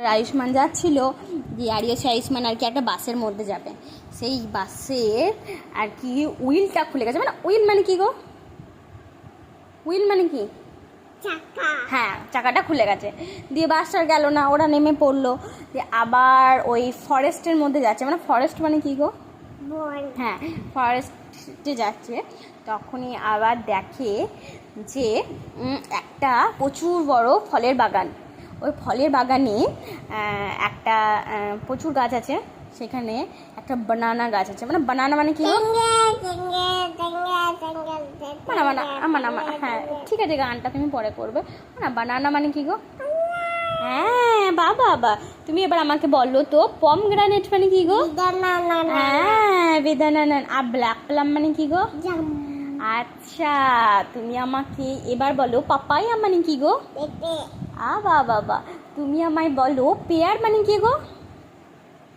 আয়ুষ্মান যাচ্ছিল যে আয়ুষ্মান আর কি একটা বাসের মধ্যে যাবে, সেই বাসের আর কি উইলটা খুলে গেছে। মানে উইল মানে কি গো? উইল মানে কি? হ্যাঁ, চাকাটা খুলে গেছে। দিয়ে বাসটা গেল না, ওরা নেমে পড়লো। দিয়ে আবার ওই ফরেস্টের মধ্যে যাচ্ছে। মানে ফরেস্ট মানে কি গো? হ্যাঁ, ফরেস্টে যাচ্ছে। তখনই আবার দেখে যে একটা প্রচুর বড় ফলের বাগান। ওই ফলের বাগানে একটা প্রচুর গাছ আছে, সেখানে একটা বানানা গাছ আছে। মানে বানানা মানে কি? হ্যাঁ ঠিক আছে, গানটা তুমি পরে করবে। না, বানানা মানে কি গো? হ্যাঁ বাবা, তুমি এবার আমাকে বলো তো পমগ্রানেট মানে কি গো? হ্যাঁ, বেদানা। আর ব্ল্যাক প্লাম মানে কি গো? আচ্ছা, তুমি আমাকে এবার বলো পাপায়া মানে কি গো? বাবা, তুমি আমায় বলো পেয়ার মানে কি গো?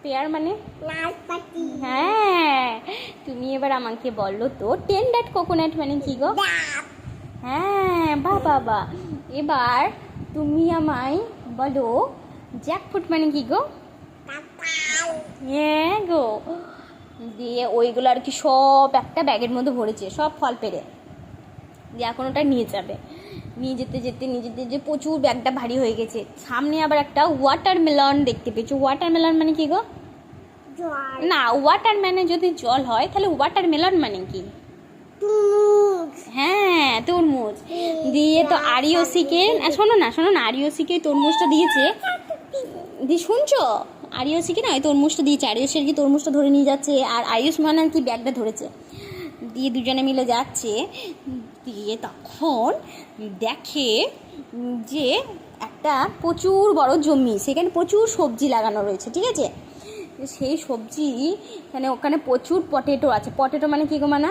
পেয়ার মানে নাশপাতি। হ্যাঁ, তুমি এবার আমাকে বলো তো টেন্ডার কোকোনাট মানে কি গো? হ্যাঁ বাবা, এবার তুমি আমায় বলো জ্যাকফ্রুট মানে কি গো? হ্যাঁ গো। দিয়ে ওইগুলো আর কি সব একটা ব্যাগের মধ্যে ভরেছে, সব ফল পেরে। দিয়ে এখন ওটা নিয়ে যাবে। নিয়ে যেতে যে প্রচুর ব্যাগটা ভারী হয়ে গেছে। সামনে আবার একটা ওয়াটারমেলন দেখতে পেয়েছো। ওয়াটারমেলন মানে কি গো? না, ওয়াটারম্যানে যদি জল হয় তাহলে ওয়াটারমেলন মানে কি? হ্যাঁ, তরমুজ। দিয়ে তো আরিওসিকে শোনো না আরিওসিকে তরমুজটা দিয়েছে। দিয়ে শুনছো, আরিওসিকে না ওই তরমুজটা দিয়েছে। আরিওসি আর কি তরমুজটা ধরে নিয়ে যাচ্ছে, আর আয়ুষ্মান আর কি ব্যাগটা ধরেছে। দিয়ে দুজনে মিলে যাচ্ছে। দিয়ে তখন দেখে যে একটা প্রচুর বড় জমি, সেখানে প্রচুর সবজি লাগানো রয়েছে, ঠিক আছে? সেই সবজি ওখানে প্রচুর পটেটো আছে। পটেটো মানে কি গো? মানে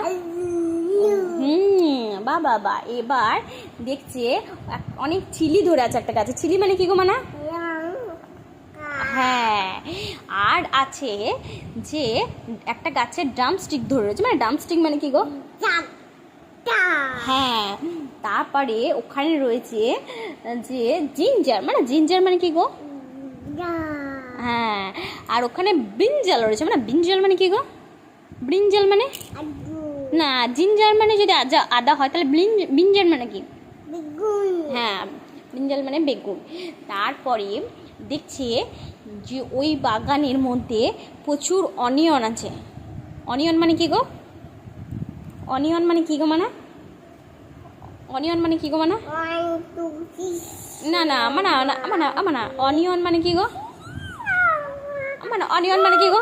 বাবা, এবার দেখছে অনেক চিলি ধরে আছে একটা গাছে। চিলি মানে কি গো? মানে হ্যাঁ, আর আছে যে একটা গাছের ড্রামস্টিক ধরে রয়েছে। মানে ড্রামস্টিক মানে কি গো? হ্যাঁ, তারপরে ওখানে রয়েছে যে জিঞ্জার। মানে জিঞ্জার মানে কি গো? হ্যাঁ, আর ওখানে ব্রিঞ্জাল রয়েছে। মানে ব্রিঞ্জাল মানে কি গো? ব্রিঞ্জাল মানে না, জিঞ্জার মানে যদি আদা হয় তাহলে ব্রিঞ্জাল মানে কি? হ্যাঁ, ব্রিঞ্জাল মানে বেগুন। তারপরে দেখছে যে ওই বাগানের মধ্যে প্রচুর অনিয়ন আছে। অনিয়ন মানে কি গো? অনিয়ন মানে কি গো? মানে অনিয়ন মানে কি গো? মানে না অনিয়ন মানে কি গো? অনিয়ন মানে কি গো?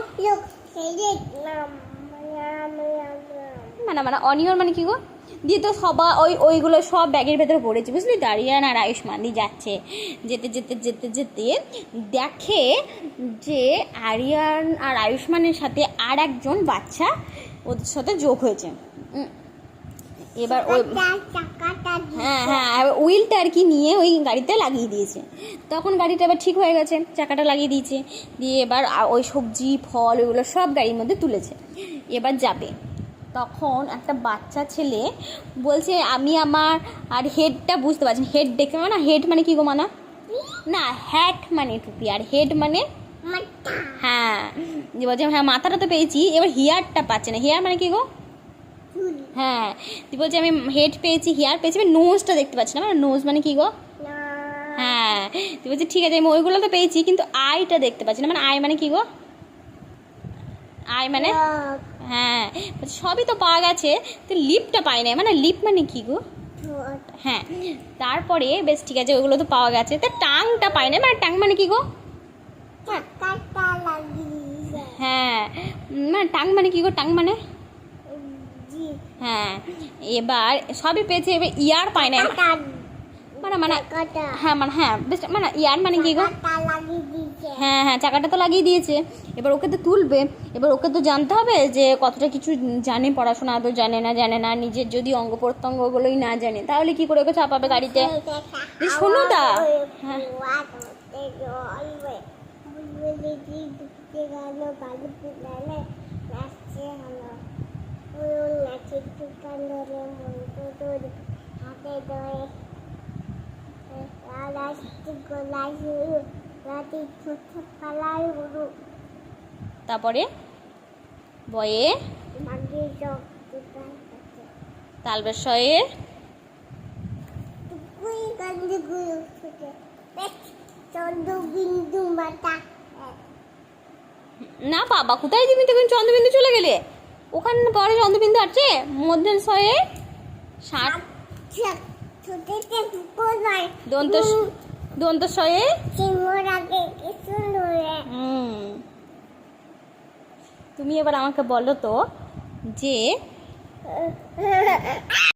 মানে অনিয়ন মানে কি গো? দিয়ে তো সবাই ওইগুলো সব ব্যাগের ভেতরে পড়েছে, বুঝলি? আরিয়ান আর আয়ুষ্মান দিয়ে যাচ্ছে। যেতে দেখে যে আরিয়ান আর আয়ুষ্মানের সাথে আর একজন বাচ্চা ওদের সাথে যোগ হয়েছে। এবার ওই হ্যাঁ উইলটা আর কি নিয়ে ওই গাড়িতে লাগিয়ে দিয়েছে। তখন গাড়িটা এবার ঠিক হয়ে গেছে, চাকাটা লাগিয়ে দিয়েছে। দিয়ে এবার ওই সবজি ফল ওইগুলো সব গাড়ির মধ্যে তুলেছে, এবার যাবে। তখন একটা বাচ্চা ছেলে বলছে আমি আমার আর হেডটা বুঝতে পারছি। হেড দেখে মানে হেড মানে কি গো? মানে না, হ্যাট মানে টুপি, আর হেড মানে হ্যাঁ। বলছে হ্যাঁ মাথাটা তো পেয়েছি, এবার হেয়ারটা পাচ্ছে না। হেয়ার মানে কি গো? হ্যাঁ, তুই বলছি আমি হেড পেয়েছি, হেয়ার পেয়েছি, আমি নোজটা দেখতে পাচ্ছি না। মানে নোজ মানে কি গো? হ্যাঁ, তুই বলছি ঠিক আছে আমি ওইগুলো তো পেয়েছি, কিন্তু আইটা দেখতে পাচ্ছি না। মানে আই মানে কি গো? আই মানে হ্যাঁ, সবই তো পাওয়া গেছে, তো লিপটা পাই না। মানে লিপ মানে কি গো? হ্যাঁ, তারপরে বেশ ঠিক আছে ওইগুলো তো পাওয়া গেছে, তা টাংটা পাই না। মানে টাং মানে কি গো? হ্যাঁ, মানে টাং মানে কি গো? টাং মানে হ্যাঁ, এবার সবই পেয়েছে, এবার ইয়ার পাই না। হ্যাঁ বেশ, মানে ইয়ার মানে কি গো? হ্যাঁ, চাকাটা তো লাগিয়ে দিয়েছে। এবার ওকে তো তুলবে, এবার ওকে তো জানতে হবে যে কতটা কিছু জানে, পড়াশোনা আদৌ জানে না। নিজের যদি অঙ্গ প্রত্যঙ্গগুলোই না জানে তাহলে কি করে ওকে চাপাবে গাড়িতে? শোনো দা, হ্যাঁ তারপরে বয়ে তালবেশয়ে না বাবা, কোথায় তুমি তখন চন্দ্রবিন্দু চলে গেলে? ওখানে পরে চন্দ্রবিন্দু আছে মধ্যশয়ে ষাট দন্তশয়ে তুমি এবার আমাকে বলো তো যে